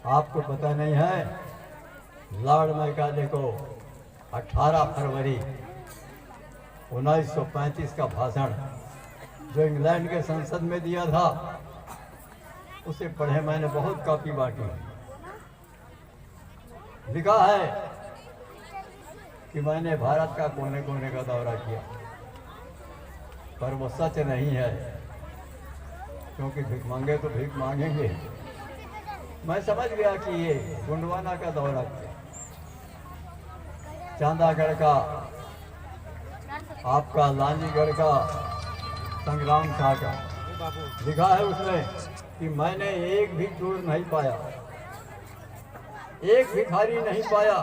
आपको पता नहीं है, लॉर्ड मैकाले को 18 फरवरी 1935 का भाषण जो इंग्लैंड के संसद में दिया था, उसे पढ़े मैंने बहुत कॉपी बांटी। लिखा है कि मैंने भारत का कोने कोने का दौरा किया, पर वो सच नहीं है, क्योंकि भीख मांगे तो भीख मांगेंगे। मैं समझ गया कि ये गोंडवाना का दौरा किया, चांदागढ़ का, आपका लांजीगढ़ का, संग्राम शाह का। लिखा है उसमें कि मैंने एक भी चोर नहीं पाया, एक भिखारी नहीं पाया,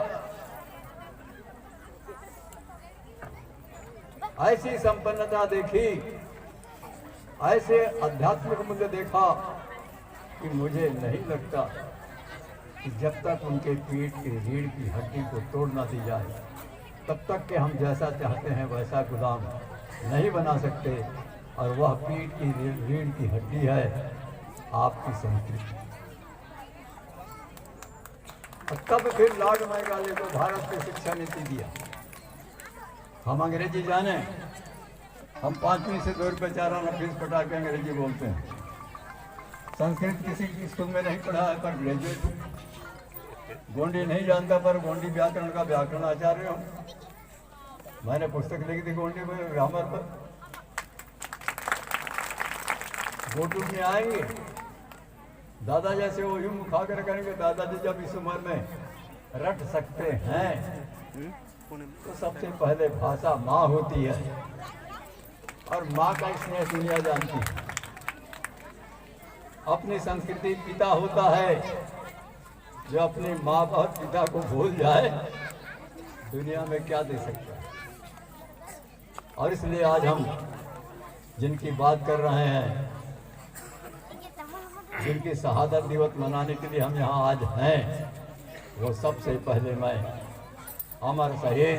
ऐसी संपन्नता देखी, ऐसे आध्यात्मिक मूल्य देखा कि मुझे नहीं लगता कि जब तक उनके पीठ की रीढ़ की हड्डी को तोड़ ना दी जाए, तब तक के हम जैसा चाहते हैं वैसा गुलाम नहीं बना सकते। और वह पीठ की रीढ़ की हड्डी है आपकी संस्कृति। और तब फिर लॉर्ड मैकाले को भारत की शिक्षा नीति दिया। हम अंग्रेजी जाने, हम 5वीं से 2 रुपये 4 आना फीस पटा के अंग्रेजी बोलते हैं। संस्कृत किसी स्कूल में नहीं पढ़ा है, पर ग्रेजुएट। गोंडी नहीं जानता, पर गोंडी व्याकरण का व्याकरण आचार्य हूँ। मैंने पुस्तक लिखी थी गोंडी में, ग्रामर पर। गोटू में आएंगे, दादा जैसे वो यूं खाकर करेंगे। दादाजी जब इस उम्र में रट सकते हैं, तो सबसे पहले भाषा माँ होती है, और माँ का स्नेह दुनिया जानती है। अपनी संस्कृति पिता होता है, जो अपनी माँ और पिता को भूल जाए, दुनिया में क्या दे सकता है। और इसलिए आज हम जिनकी बात कर रहे हैं, जिनकी शहादत दिवस मनाने के लिए हम यहाँ आज हैं, वो सबसे पहले मैं अमर शहीद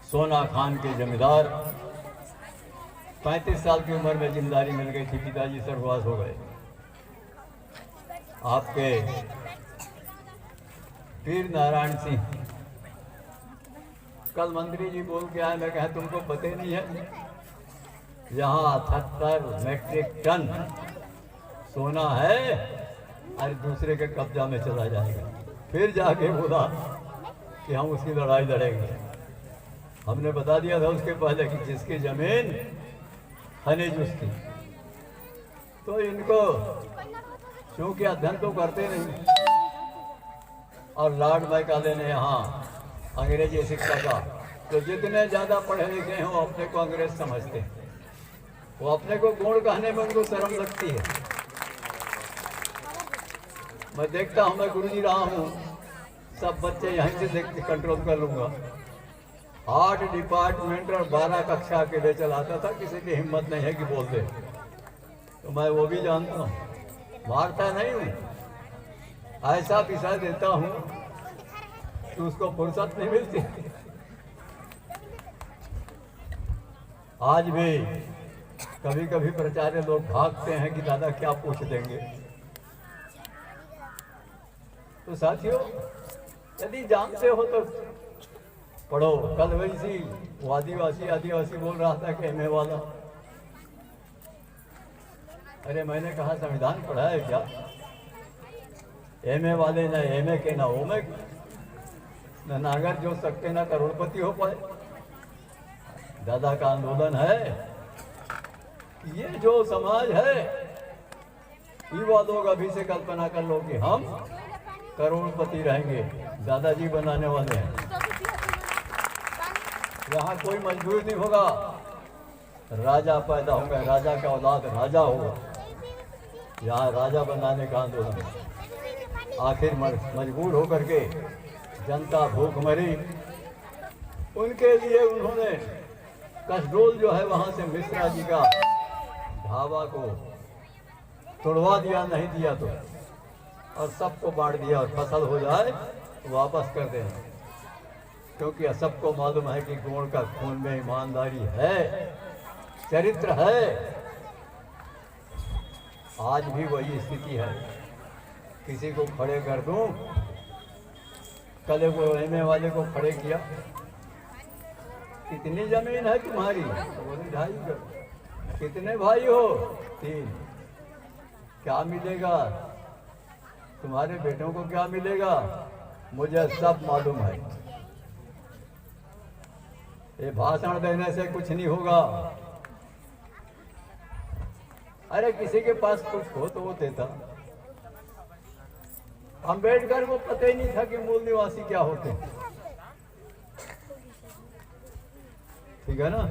सोना खान के जमींदार, 35 साल की उम्र में जिम्मेदारी मिल गई थी, पिताजी स्वर्गवास हो गए। आपके वीर नारायण सिंह कल मंत्री जी बोल के आए, मैं कहा तुमको पता ही नहीं है, यहाँ 78 मेट्रिक टन सोना है और दूसरे के कब्जा में चला जाएगा। फिर जाके बोला कि हम उसकी लड़ाई लड़ेंगे। हमने बता दिया था उसके पहले कि जिसकी जमीन खनिज उसकी। तो इनको क्योंकि अध्ययन तो करते नहीं, और लॉर्ड मैकाले ने यहाँ अंग्रेजी शिक्षा का, तो जितने ज़्यादा पढ़े लिखे हैं वो अपने को अंग्रेज समझते हैं। वो अपने को गुण कहने में उनको शर्म लगती है। मैं देखता हूँ, मैं गुरुजी रहा हूँ, सब बच्चे यहीं से देख के कंट्रोल कर लूँगा। 8 डिपार्टमेंट और 12 कक्षा के लिए चलाता था, किसी की हिम्मत नहीं है कि बोल दे। तो मैं वो भी जानता हूँ, मारता नहीं हूँ, ऐसा पिसा देता हूँ कि उसको फुर्सत नहीं मिलती। आज भी कभी कभी प्राचार्य लोग भागते हैं कि दादा क्या पूछ देंगे। तो साथियों, यदि जानते हो तो पढ़ो। कल वैसी वो आदिवासी बोल रहा था कि एमए वाला, अरे मैंने कहा संविधान पढ़ा है क्या? एमए वाले ना एमए के ना ओमे के, न नागर जो सकते ना करोड़पति हो पाए। दादा का आंदोलन है, ये जो समाज है, युवा लोग अभी से कल्पना कर लो कि हम करोड़पति रहेंगे, दादाजी बनाने वाले हैं। यहाँ कोई मजबूर नहीं होगा, राजा पैदा होगा, राजा का औलाद राजा होगा। यहाँ राजा बनाने का आंदोलन है। आखिर मजबूर होकर के जनता भूख मरी, उनके लिए उन्होंने कसडोल जो है वहाँ से मिश्रा जी का ढाबा को तोड़वा दिया, नहीं दिया तो, और सबको बांट दिया, और फसल हो जाए तो वापस कर देना। क्योंकि सबको मालूम है कि गोड़ का खून में ईमानदारी है, चरित्र है। आज भी वही स्थिति है। किसी को खड़े कर दूं, कल को एमए वाले को खड़े किया, कितनी जमीन है तुम्हारी? तो बोले 2.5 एकड़। कितने भाई हो? 3। क्या मिलेगा? तुम्हारे बेटों को क्या मिलेगा? मुझे सब मालूम है। ये भाषण देने से कुछ नहीं होगा। अरे किसी के पास कुछ हो तो वो देता। अंबेडकर को पता ही नहीं था कि मूल निवासी क्या होते हैं। ठीक है ना?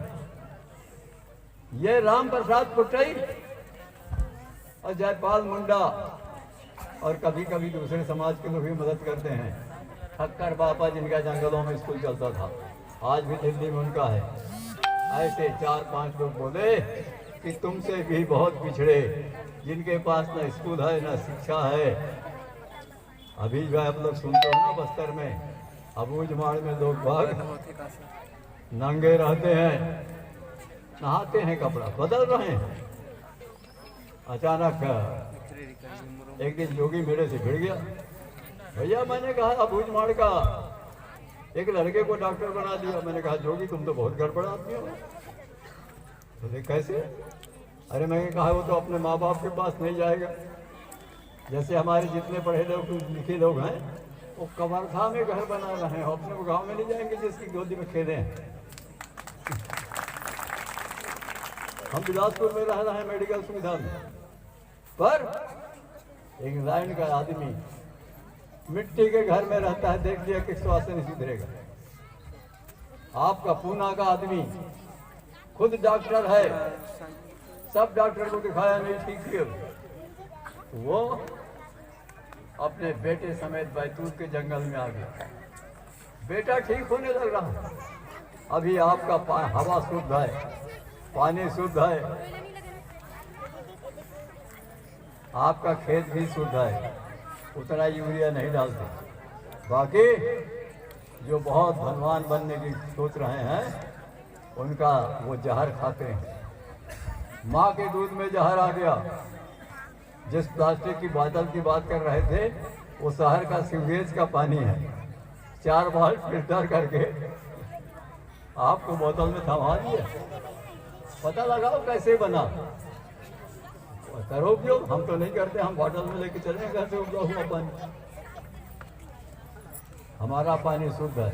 ये राम प्रसाद पुटई और जयपाल मुंडा और कभी कभी दूसरे समाज के लोग भी मदद करते हैं। ठक्कर बाबा जिनका जंगलों में स्कूल चलता था, आज भी दिल्ली में उनका है। ऐसे 4-5 लोग बोले कि तुमसे भी बहुत पिछड़े, जिनके पास न स्कूल है न शिक्षा है। अभी जो आप लोग सुनते हो ना, बस्तर में अबूझमाड़ में लोग बाग नंगे रहते हैं, नहाते हैं, कपड़ा बदल रहे हैं। अचानक एक दिन जोगी मेरे से भिड़ गया। भैया मैंने कहा अबूझमाड़ का एक लड़के को डॉक्टर बना दिया। मैंने कहा जोगी तुम तो बहुत गड़बड़ आदमी हो। बोले कैसे? अरे मैंने कहा वो तो अपने माँ बाप के पास नहीं जाएगा। जैसे हमारे जितने पढ़े लोग लिखे लोग हैं, वो कबरखा में घर बना रहे हैं, अपने वो गाँव में नहीं जाएंगे जिसकी गोदी में खेले हैं। हम बिलासपुर में रह रहे हैं मेडिकल सुविधा में, पर इंग्लैंड का आदमी मिट्टी के घर में रहता है, देख लिया कि स्वास्थ्य नहीं सुधरेगा। आपका पूना का आदमी खुद डॉक्टर है, सब डॉक्टर को दिखाया नहीं ठीक किया, वो अपने बेटे समेत बैतूल के जंगल में आ गया। बेटा ठीक होने लग रहा। अभी आपका हवा शुद्ध है, पानी शुद्ध है, आपका खेत भी शुद्ध है, उतना यूरिया नहीं डालते। बाकी जो बहुत धनवान बनने की सोच रहे हैं, उनका वो जहर खाते हैं। माँ के दूध में जहर आ गया। जिस प्लास्टिक की बोतल की बात कर रहे थे, वो शहर का सीवरेज का पानी है। 4 बार फिल्टर करके आपको बोतल में थमा दिया। पता लगाओ कैसे बना, करो उपयोग। हम तो नहीं करते, हम बोतल में लेके चले घर से उपजा हुआ पानी। हमारा पानी शुद्ध है।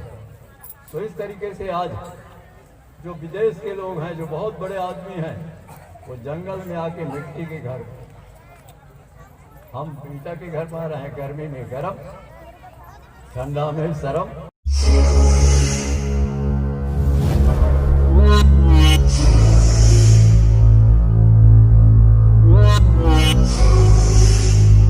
तो इस तरीके से आज जो विदेश के लोग हैं, जो बहुत बड़े आदमी हैं, वो जंगल में आके मिट्टी के घर, हम ईंटा के घर पा रहे हैं। गर्मी में गर्म, ठंडा में शर्म।